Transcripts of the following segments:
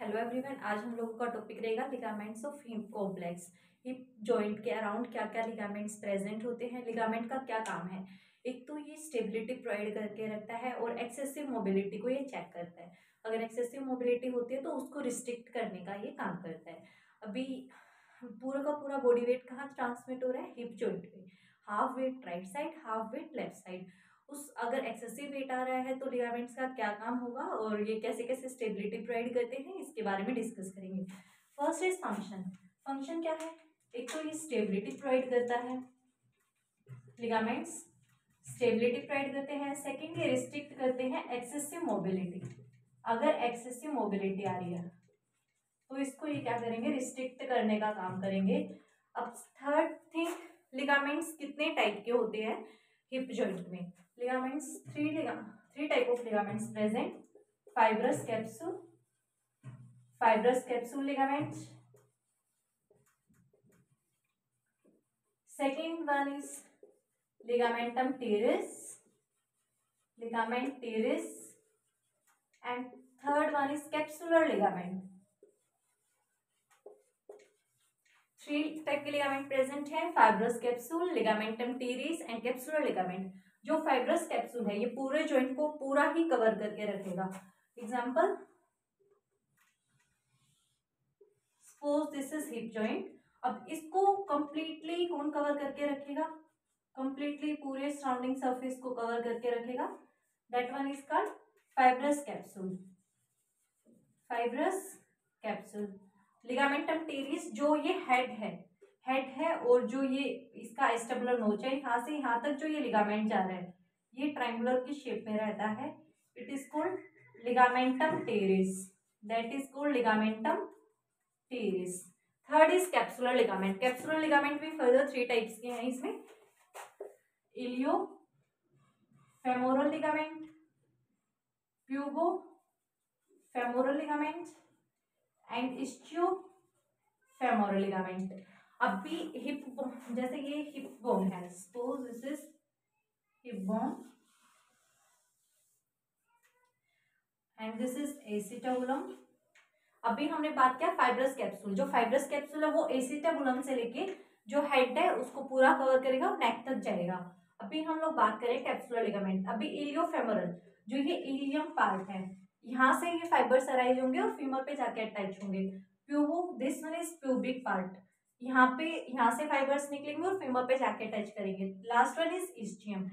Hello everyone, आज हम लोगों का टॉपिक रहेगा ligaments of hip complex. Hip joint के अराउंड क्या क्या लिगामेंट्स प्रेजेंट होते हैं, लिगामेंट का क्या काम है। एक तो ये स्टेबिलिटी प्रोवाइड करके रखता है और एक्सेसिव मोबिलिटी को ये चेक करता है। अगर एक्सेसिव मोबिलिटी होती है तो उसको रिस्ट्रिक्ट करने का ये काम करता है। अभी पूरा का पूरा बॉडी वेट कहाँ ट्रांसमिट हो रहा है, हिप जॉइंट पे। Half weight right side, half weight left side. उस अगर एक्सेसिव वेट आ रहा है तो लिगामेंट्स का क्या काम होगा और ये कैसे कैसे स्टेबिलिटी प्रोवाइड करते हैं, इसके बारे में डिस्कस करेंगे। First is function. फंक्शन क्या है? एक तो ये स्टेबिलिटी प्रोवाइड करता है, लिगामेंट्स स्टेबिलिटी प्रोवाइड करते हैं। सेकेंड, ये रिस्ट्रिक्ट करते हैं एक्सेसिव मोबिलिटी। अगर एक्सेसिव मोबिलिटी आ रही है तो इसको ये क्या करेंगे, रिस्ट्रिक्ट करने का काम करेंगे। अब थर्ड थिंग, लिगामेंट्स कितने टाइप के होते हैं हिप जॉइंट में। Ligaments three type of ligaments present. Fibrous capsule ligament. Second one is ligamentum teres and third one is capsular ligament। Three type के लिगामेंट प्रेजेंट है, fibrous capsule, ligamentum teres and capsular ligament. जो fibrous capsule है ये पूरे joint को पूरा ही cover करके रखेगा। Example, suppose this is hip joint. अब इसको कंप्लीटली कौन कवर करके रखेगा? कंप्लीटली पूरे सराउंडिंग सरफेस को कवर करके रखेगा। That one is called fibrous capsule. Ligamentum terrace जो ये हेड है और जो ये इसका एस्टेबुलर नोच है, यहाँ से यहाँ तक जो ये लिगामेंट जा रहा है ये ट्रायंगुलर की शेप में रहता है। It is called ligamentum teres. That is called ligamentum teres. Third is capsular ligament. Capsular ligament भी फर्दर थ्री टाइप्स के हैं इसमें। Iliofemoral ligament, pubofemoral ligament and ischiofemoral ligament. अब भी हिप, जैसे ये हिप बोन है, suppose this is hip bone and this is acetabulum. अभी हमने बात किया फाइब्रस कैप्सूल। जो फाइब्रस कैप्सूल है वो एसिटाबुलम से लेके जो हेड है उसको पूरा कवर करेगा, नेक तक जाएगा। अभी हम लोग बात करें कैप्सुलर लिगामेंट। अभी इलियोफेमोरल, जो ये इलियम पार्ट है, यहाँ से ये फाइबर्स अराइज होंगे और फीमर पे जाके अटैच होंगे। Pubo, this one is pubic part. यहाँ से फाइबर्स निकलेंगे और फीमर पे जाके अटैच करेंगे। लास्ट वन इज इस्चियम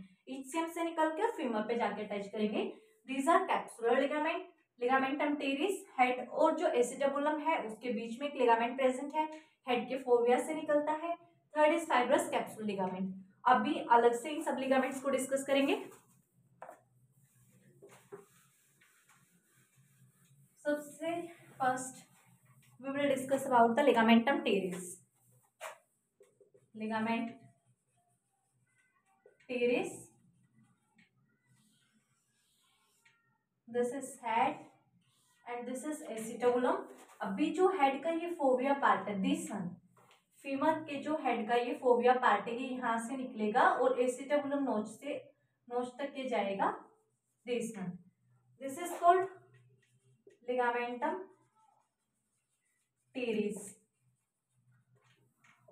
से निकल के और फीमर पे जाके अटैच करेंगे। These are capsular ligament. Ligamentum teres, head और जो एसिटाबुलम है उसके बीच में एक लिगामेंट प्रेजेंट है, हेड के फोविया से निकलता है। Third is fibrous capsule ligament. अभी अलग से इन सब लिगामेंट्स को डिस्कस करेंगे। सबसे first we will discuss about the ligamentum teres. Ligament teres, this is head and this is acetabulum. अभी जो हेड का ये फोविया पार्ट है, दिस वन, फीमर के जो हेड का ये फोविया पार्ट है ये यहाँ से निकलेगा और एसिटाबुलम नोच तक ये जाएगा। This one, this is called ligamentum terrace.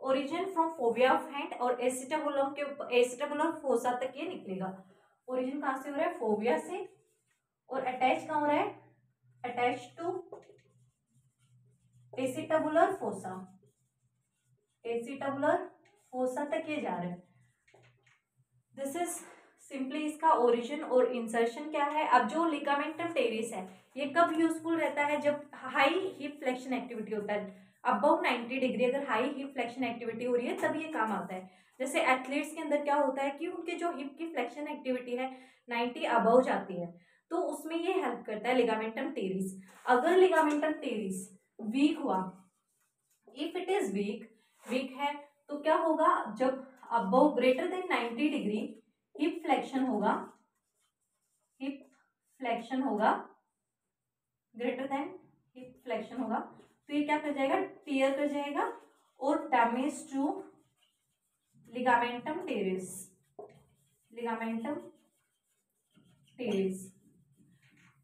Origin from fovea of hand और एसिटाबुलम फोसा तक ये निकलेगा। ओरिजिन कहाँ से हो रहा है? फोविया से। और अटैच कहाँ हो रहा है? अटैच टू एसिटाबुलर फोसा तक ये जा रहा है। दिस इज सिंपली इसका ओरिजिन। और इंसर्शन क्या है? अब जो लिगामेंटम टेरिस है ये कब यूजफुल रहता है? जब हाई हिप फ्लेक्शन एक्टिविटी होता है, अबव 90 डिग्री अगर हाई हिप फ्लेक्शन एक्टिविटी हो रही है तब ये काम आता है। जैसे एथलीट्स के अंदर क्या होता है कि उनके जो हिप की फ्लेक्शन एक्टिविटी है 90 अबव जाती है, तो उसमें ये हेल्प करता है लिगामेंटम टेरिस। अगर लिगामेंटम टेरिस वीक हुआ, इफ इट इज वीक है, तो क्या होगा? जब above greater than 90 degree hip flexion होगा ग्रेटर देन हिप फ्लेक्शन होगा, तो ये क्या कर जाएगा? टियर कर जाएगा और डैमेज टू लिगामेंटम टेरिस।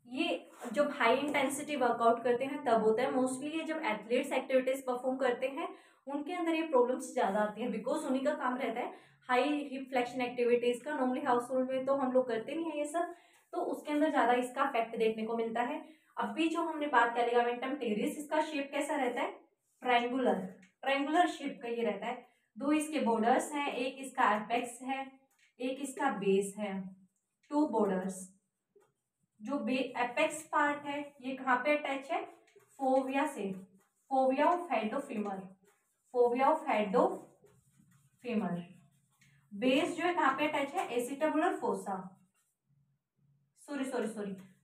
ये जब हाई इंटेंसिटी वर्कआउट करते हैं तब होता है। मोस्टली ये जब एथलीट्स एक्टिविटीज परफॉर्म करते हैं उनके अंदर ये प्रॉब्लम्स ज़्यादा आती हैं, बिकॉज उन्हीं का काम रहता है हाई हिप फ्लेक्शन एक्टिविटीज़ का। नॉर्मली हाउस होल्ड में तो हम लोग करते नहीं है ये सब, तो उसके अंदर ज़्यादा इसका इफेक्ट देखने को मिलता है। अभी जो हमने बात किया लिगामेंटम टेरिस, इसका शेप कैसा रहता है? ट्रायंगुलर, ट्रायंगुलर शेप का ये रहता है। दो इसके बॉर्डर्स हैं, एक इसका एपेक्स है, एक इसका बेस है, टू बॉर्डर्स। जो एपेक्स पार्ट है ये कहाँ पे अटैच है? फोविया से, fovea of head of femur, fovea of head of femur. Base जो है कहाँ पे अटैच है? एसिटाबुलर फोसा, सॉरी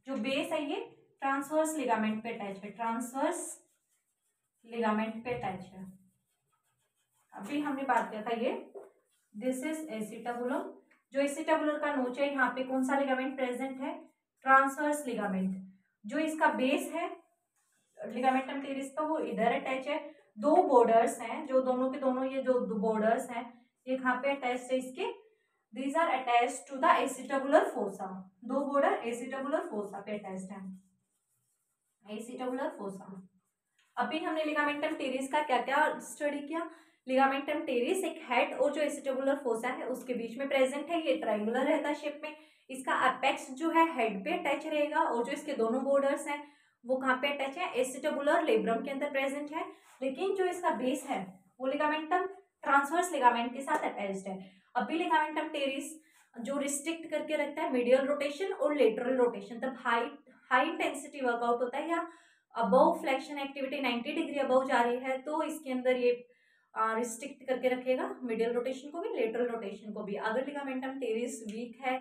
जो बेस है ये ट्रांसवर्स लिगामेंट पे अटैच है, ट्रांसवर्स लिगामेंट पे अटैच है। अभी हमने बात किया था ये, दिस इज एसिटाबुलम। जो एसिटाबुलर का नोच है यहाँ पे कौन सा लिगामेंट प्रेजेंट है? Transverse ligament. जो इसका बेस है लिगामेंटम टेरिस का वो इधर अटैच है। दो बॉर्डर्स हैं, जो दोनों के दोनों ये जो बॉर्डर्स हैं ये कहाँ पे अटैच है इसके? These are attached to the acetabular fossa. दो बॉर्डर एसिटाबुलर फोसा पे अटैच्ड है, एसिटाबुलर फोसा। अभी हमने लिगामेंटम टेरिस का क्या क्या स्टडी किया? लिगामेंटम टेरिस एक हेड और जो एसिटाबुलर फोसा है उसके बीच में प्रेजेंट है। ये ट्रायंगुलर रहता है शेप में। इसका अपेक्स जो है हेड पे अटैच रहेगा और जो इसके दोनों बॉर्डर्स हैं वो कहाँ पे अटैच है? एसिटाबुलर लेब्रम के अंदर प्रेजेंट है। लेकिन जो इसका बेस है वो लिगामेंटम ट्रांसवर्स लिगामेंट के साथ अटैच्ड है। अभी लिगामेंटम टेरिस जो रिस्ट्रिक्ट करके रखता है मीडियल रोटेशन और लेटरल रोटेशन। तब हाई इंटेंसिटी वर्कआउट होता है या above flexion activity 90 degree above जा रही है तो इसके अंदर ये रिस्ट्रिक्ट करके रखेगा मीडियल रोटेशन को भी, लेटरल रोटेशन को भी। अगर लिगामेंटम टेरिस वीक है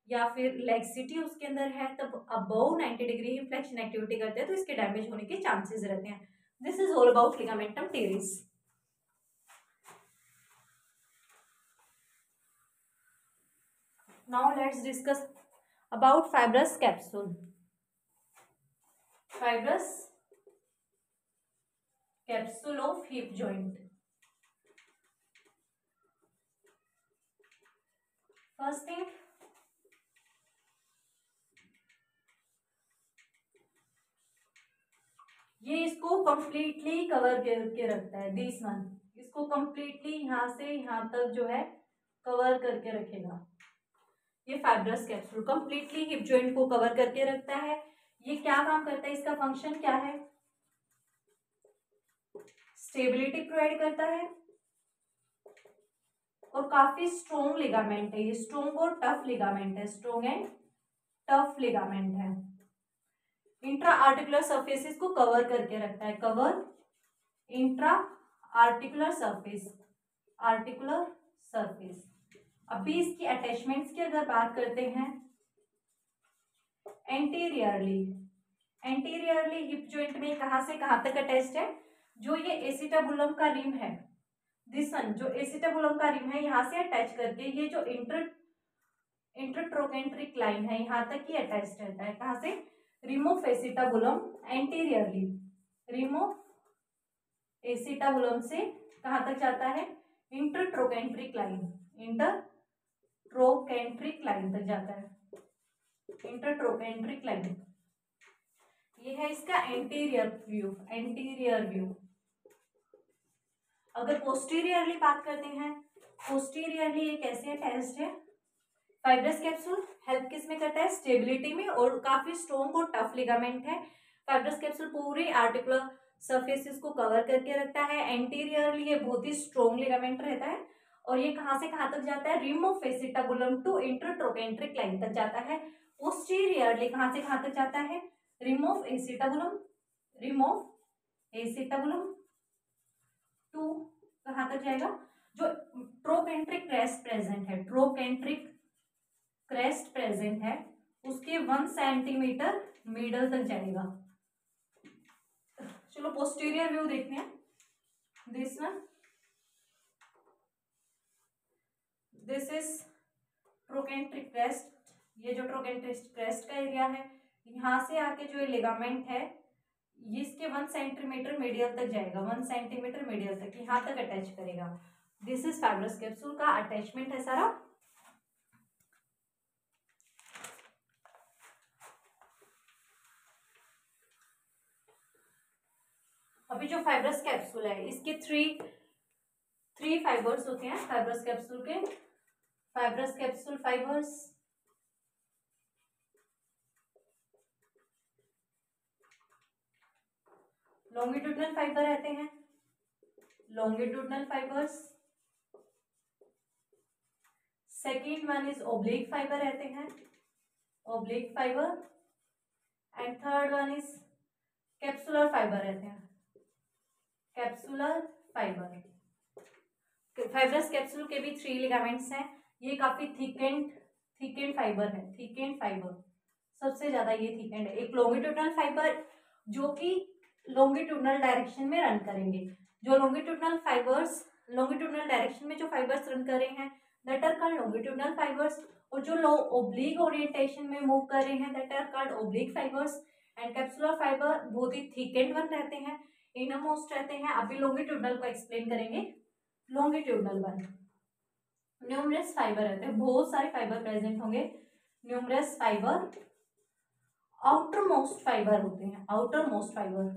या फिर लेक्सिटी उसके अंदर है तब अबव 90 डिग्री फ्लेक्शन एक्टिविटी करते हैं तो इसके डैमेज होने के चांसेस रहते हैं। This is all about ligamentum terrace. Now let's discuss about fibrous capsule. Fibrous capsule of hip joint. First thing, ये इसको कंप्लीटली कवर करके रखता है, दिस वन। इसको कंप्लीटली यहाँ से यहाँ तक जो है कवर करके रखेगा। ये fibrous capsule completely hip joint को कवर करके रखता है। ये क्या काम करता है? इसका फंक्शन क्या है? स्टेबिलिटी प्रोवाइड करता है और काफी स्ट्रॉन्ग लिगामेंट है। ये स्ट्रॉन्ग और टफ लिगामेंट है, स्ट्रॉन्ग एंड टफ लिगामेंट है। इंट्रा आर्टिकुलर सरफेसेस को कवर करके रखता है, cover intra articular surface, articular surface. अभी इसकी अटैचमेंट्स की अगर बात करते हैं, एंटीरियरली, एंटीरियरली हिप जॉइंट में कहां से कहां तक अटैच्ड है? जो ये एसिटाबुलम का रिम है, दिस वन, जो एसिटाबुलम का रिम है यहाँ से अटैच करके ये जो इंटरट्रोकेंट्रिक लाइन है यहाँ तक ही अटैच रहता है। कहां से? Rim of acetabulum anteriorly, rim of acetabulum से कहां तक जाता है? इंटरट्रोकेंट्रिक लाइन, इंटरट्रोकेंट्रिक लाइन तक जाता है, इंटरट्रोकेंट्रिक लाइन। ये है इसका एंटीरियर व्यू, एंटीरियर व्यू। अगर पोस्टीरियरली बात करते हैं, पोस्टीरियरली ये कैसे अटैच्ड है? फाइब्रस कैप्सूल हेल्प किस में करता है? स्टेबिलिटी में, और काफी स्ट्रॉन्ग और टफ लिगामेंट है। फाइब्रस कैप्सूल पूरी आर्टिकुलर सरफेसेस को कवर करके रखता है। एंटीरियरली ये बहुत ही स्ट्रॉन्ग लिगामेंट रहता है और ये कहां से कहां तक जाता है? Rim of acetabulum to intertrochanteric line तक जाता है। पोस्टीरियरली कहां से कहां तक जाता है? Rim of acetabulum, rim of acetabulum to कहां तक जाएगा? जो ट्रोकेंट्रिक क्रेस्ट प्रेजेंट है, ट्रोकेंट्रिक क्रेस्ट प्रेजेंट है उसके 1 सेंटीमीटर मिडल तक जाएगा। चलो पोस्टीरियर व्यू देखते हैं। This one, this is trochanteric crest. ये जो ट्रोकेंट्रिक क्रेस्ट का एरिया है यहाँ से आके जो ये लिगामेंट है ये इसके 1 सेंटीमीटर मीडियल तक जाएगा, 1 सेंटीमीटर मीडियल तक यहाँ तक अटैच करेगा। दिस इज फाइब्रस कैप्सूल का अटैचमेंट है सारा। अभी जो फाइब्रस कैप्सूल है इसके थ्री फाइबर्स होते हैं फाइब्रस कैप्सूल के। Fibrous capsule fibres, longitudinal fibre रहते हैं, longitudinal fibres. Second one is oblique fibre रहते हैं, oblique fibre. And third one is capsular fibre रहते हैं, कैप्सुलर फाइबर। फाइब्रस कैप्सूल के भी 3 लिगामेंट्स हैं। ये काफी थिकेंड फाइबर है, थिकेंड फाइबर सबसे ज्यादा ये थिकेंड है। एक लॉन्गिट्यूडनल फाइबर जो कि लॉन्गिट्यूडनल डायरेक्शन में रन करेंगे। जो लॉन्गिट्यूडनल डायरेक्शन में जो फाइबर्स रन कर रहे हैं that are called longitudinal fibres, और जो ओब्लिक ओरिएंटेशन में मूव कर रहे हैं that are called oblique fibres. And capsular fibre बहुत ही थिकेंड वन रहते हैं, इनरमोस्ट रहते हैं। अभी लॉन्गिट्यूडनल को एक्सप्लेन करेंगे। लॉन्गिट्यूडनल वन न्यूमरस फाइबर रहते हैं, बहुत सारे फाइबर प्रेजेंट होंगे। Numerous fibre, outer most fibre होते हैं, आउटर मोस्ट फाइबर।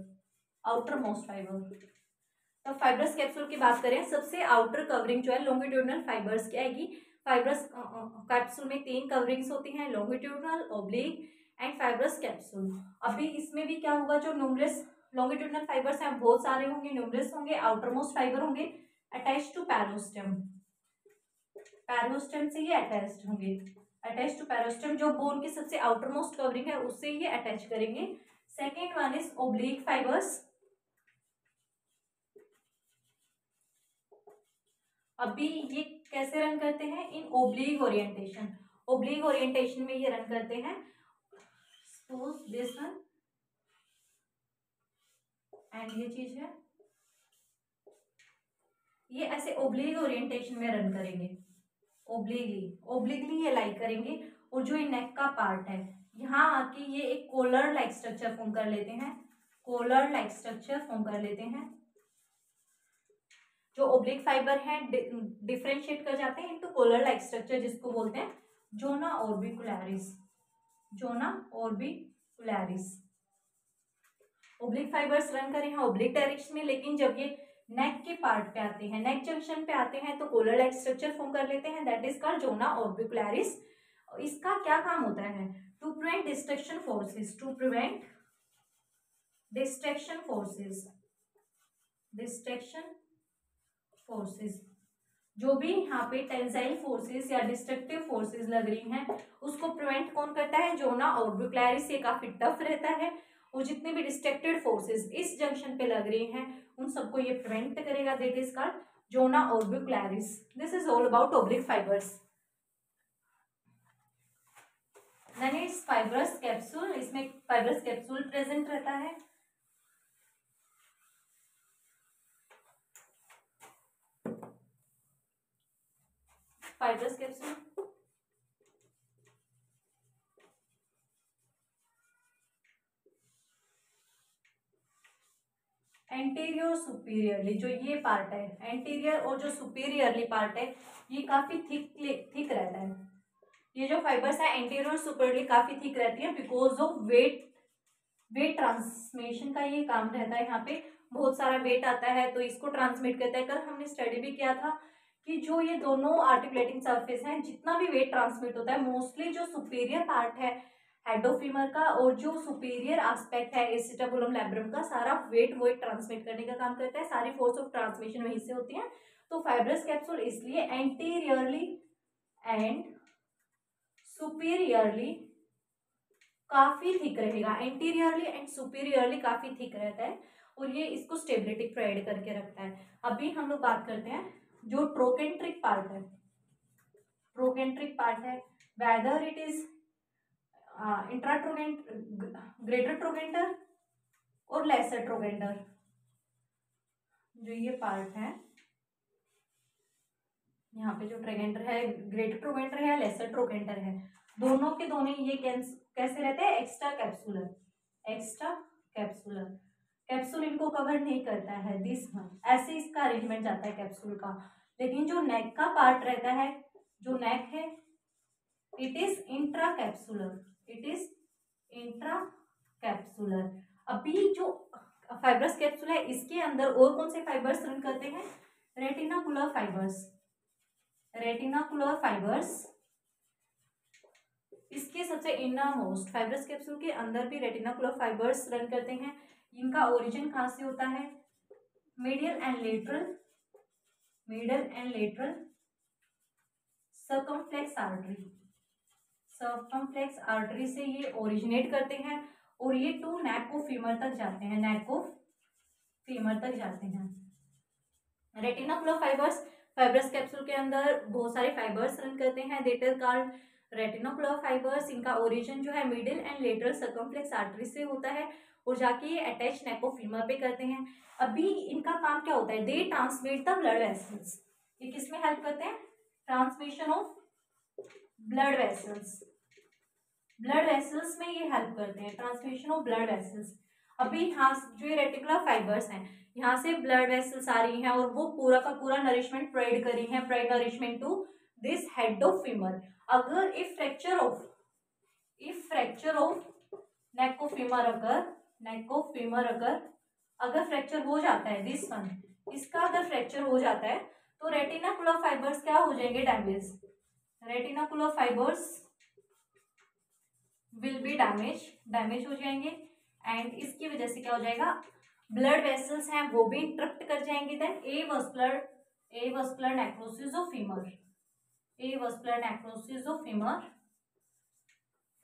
तो फाइब्रस कैप्सूल की बात करें, सबसे आउटर कवरिंग जो है लॉन्गिट्यूडनल फाइबर्स की आएगी। फाइब्रस कैप्सूल में 3 कवरिंग्स होती हैं, longitudinal, oblique and fibrous capsule. अभी इसमें भी क्या होगा, जो न्यूमरस लॉन्गिट्यूडनल फाइबर्स हैं बहुत सारे होंगे, न्यूमरस होंगे, आउटर मोस्ट फाइबर होंगे अटैच टू पेरिस्टम, पेरिस्टम से ये अटैच्ड होंगे, अटैच टू पेरिस्टम। जो बोन की सबसे आउटर मोस्ट कवरिंग है उससे ये अटैच करेंगे। Second one is oblique fibres. अभी ये कैसे रन करते हैं, इन ओब्लिक ओरिएंटेशन, ओब्लिक ओरिएंटेशन में ये रन करते हैं। सपोज दिस वन एंड ये चीज है, ये ऐसे ओब्लिक ओरिएंटेशन में रन करेंगे, ओब्लिकली ये लाई करेंगे। और जो ये नेक का पार्ट है यहाँ आके ये एक कॉलर लाइक स्ट्रक्चर फॉर्म कर लेते हैं, कॉलर लाइक स्ट्रक्चर फॉर्म कर लेते हैं। जो ओब्लिक फाइबर है डिफरेंशिएट कर जाते हैं इनटू कॉलर लाइक स्ट्रक्चर, जिसको बोलते हैं जोना ऑर्बिकुलरिस, जोना ऑर्बिकुलरिस। ओब्लिक फाइबर्स रन करें हैं ओब्लिक डायरेक्शन में, लेकिन जब ये नेक के पार्ट पे आते हैं, नेक जंक्शन पे आते हैं तो कॉलर लाइक स्ट्रक्चर फॉर्म कर लेते हैं, that is called zona orbicularis. इसका क्या काम होता है, to prevent distraction forces, to prevent distraction forces, distraction forces. जो भी यहाँ पे टेंसाइल फोर्सेस या डिस्ट्रक्टिव फोर्सेस लग रही हैं उसको प्रिवेंट कौन करता है, जोना ऑर्बिकुलरिस। ये काफी टफ रहता है और जितने भी डिस्ट्रक्टेड फोर्सेस इस जंक्शन पे लग रही हैं उन सबको ये प्रिवेंट करेगा, that is called zona orbicularis. This is all about oblique fibres. Then is fibrous capsule, इसमें फाइब्रस कैप्सूल प्रेजेंट रहता है। फाइब्रस कैप्सूल एंटीरियर सुपीरियरली, जो ये पार्ट है एंटीरियर और जो सुपीरियरली पार्ट है ये काफी थिक रहता है। ये जो फाइबर्स है एंटीरियर और सुपीरियरली काफी थिक रहती है बिकॉज ऑफ वेट ट्रांसमिशन का ये काम रहता है। यहाँ पे बहुत सारा वेट आता है तो इसको ट्रांसमिट करता है। कल हमने स्टडी भी किया था कि जो ये दोनों आर्टिकुलेटिंग सरफेस हैं जितना भी वेट ट्रांसमिट होता है मोस्टली जो सुपीरियर पार्ट है हेड ऑफ फीमर का और जो सुपीरियर एस्पेक्ट है एसिटाबुलम लैब्रम का सारा वेट ट्रांसमिट करने का काम करता है, सारी फोर्स ऑफ ट्रांसमिशन वहीं से होती है। तो फाइब्रस कैप्सूल इसलिए एंटीरियरली एंड सुपीरियरली काफी थिक रहेगा, एंटीरियरली एंड सुपीरियरली काफी थिक रहता है और ये इसको स्टेबिलिटी प्रोवाइड करके रखता है। अभी हम लोग बात करते हैं जो ट्रोकेंट्रिक पार्ट है, ट्रोकेंट्रिक पार्ट है whether it is greater trochanter और लेसर ट्रोकेंटर। जो ये पार्ट है यहाँ पे जो ट्रोकेंटर है ग्रेटर ट्रोकेंटर है या लेसर ट्रोकेंटर है, दोनों के दोनों ये कैसे रहते हैं, extra capsular, extra capsular. Capsule इनको कवर नहीं करता है, दिस वन ऐसे इसका अरेंजमेंट जाता है कैप्सूल का। लेकिन जो नेक का पार्ट रहता है, जो नेक है it is intra capsular, it is intra capsular. अभी जो फाइब्रस कैप्सूल है, इसके अंदर और कौन से फाइबर्स रन करते हैं? रेटिनाकुलर फाइबर्स। रेटिनाकुलर फाइबर्स इसके सबसे इनर मोस्ट, फाइब्रस कैप्सूल के अंदर भी रेटिनाकुलर फाइबर्स रन करते हैं। इनका ओरिजिन कहाँ से होता है? Medial and lateral circumflex artery से ये ओरिजिनेट करते हैं और ये टू नेक ऑफ फीमर तक जाते हैं, नेक ऑफ फीमर तक जाते हैं। रेटिनाकुलर फाइबर्स, फाइब्रस कैप्सूल के अंदर बहुत सारे फाइबर्स रन करते हैं, दैट आर कॉल्ड रेटिनाकुलर फाइबर्स। इनका ओरिजिन जो है middle and lateral circumflex artery से होता है और जाके ये अटैच नेक ऑफ फीमर पे करते हैं। अभी इनका काम क्या होता है? दे ट्रांसमिट द ब्लड वेसल्स। ये किसमें हेल्प करते हैं? Transmission of blood vessels. Blood vessels में ये हेल्प करते हैं, ट्रांसमिशन ऑफ ब्लड वेसल्स। अभी यहाँ जो ये रेटिकुलर फाइबर्स हैं, यहाँ से ब्लड वेसल्स आ रही हैं और वो पूरा का पूरा नरिशमेंट प्रोवाइड कर रही हैं, provide nourishment to this head of femur. अगर if fracture of neck of femur अगर फ्रैक्चर हो जाता है, दिस वन, इसका अगर फ्रैक्चर हो जाता है तो रेटिनाकुलर फाइबर्स क्या हो जाएंगे? रेटिनाकुलर फाइबर्स विल बी डैमेज हो जाएंगे एंड इसकी वजह से क्या हो जाएगा? ब्लड वेसल्स हैं वो भी इंटरप्ट कर जाएंगे। Then avascular necrosis of femur.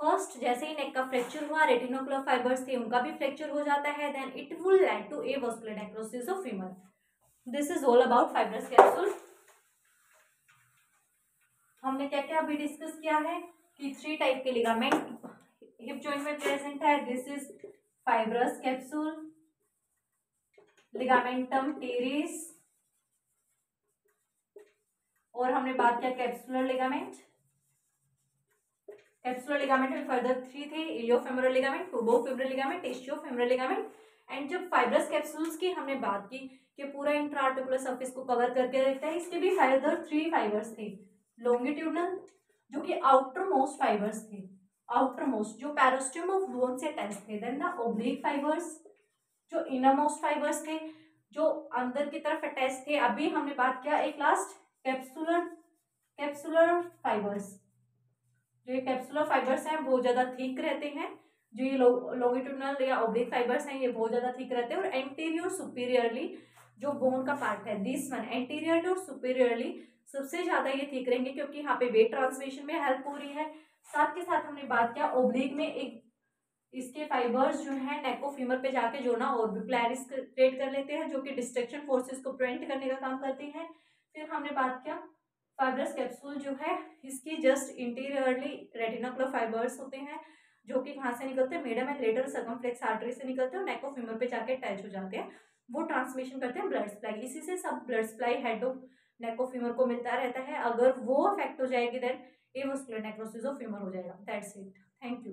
First जैसे ही नेक का फ्रैक्चर हुआ, रेटिनोकुलर फाइबर्स थे उनका भी फ्रैक्चर हो जाता है, then it will lead to avascular necrosis of femur. This is all about fibrous capsule. हमने क्या क्या अभी डिस्कस किया है कि 3 टाइप के लिगामेंट हिप जॉइंट में प्रेजेंट है। This is fibrous capsule, ligamentum terrace, और हमने बात किया कैप्सुलर लिगामेंट में फर्दर 3 थे, इलियोफेमोरल लिगामेंट, टर्बोफिब्रिल लिगामेंट, इस्चियोफेमोरल लिगामेंट। एंड जब फाइब्रस कैप्सूल्स की हमने बात की कि पूरा इंट्राआर्टिकुलर सरफेस को कवर करके रखता है, इसके भी फर्दर 3 फाइबर्स थे। लॉन्गिट्यूडनल जो कि आउटर मोस्ट फाइबर्स थे, आउटर मोस्ट जो पेरिस्टियम ऑफ बोन से अटैच थे। देन द ओब्लिक फाइबर्स जो इनर मोस्ट फाइबर्स थे जो अंदर की तरफ अटैच थे। अभी हमने बात किया एक लास्ट कैप्सुलर फाइबर्स। जो ये कैप्सुलर फाइबर्स हैं वो ज्यादा थिक रहते हैं, जो ये लॉन्गिट्यूडनल या ओब्लिक फाइबर्स हैं ये बहुत ज्यादा थिक रहते हैं। और एंटीरियर सुपीरियरली जो बोन का पार्ट है, दिस वन, एंटीरियर और सुपीरियरली सबसे ज्यादा ये थिक रहेंगे क्योंकि यहाँ पे वेट ट्रांसमिशन में हेल्प हो रही है। साथ के साथ हमने बात किया ओब्लिक में एक इसके फाइबर्स जो है नेक ऑफ फीमर पे जाके जोड़ना और ऑर्बिकुलरिस क्रिएट कर लेते हैं जो कि डिस्ट्रक्शन फोर्सेस को प्रिवेंट करने का काम करते हैं। फिर हमने बात किया फाइब्रस कैप्सूल जो है इसकी जस्ट इंटीरियरली रेटिनाकुलर फाइबर्स होते हैं जो कि कहाँ से निकलते हैं? Medium and lateral circumflex artery से निकलते हैं और नेक ऑफ फीमर पे जाके अटैच हो जाते हैं। वो ट्रांसमिशन करते हैं ब्लड सप्लाई, इसी से सब blood supply head of neck of femur को मिलता रहता है। अगर वो अफेक्ट हो जाएगी then avascular necrosis of femur हो जाएगा। That's it, thank you.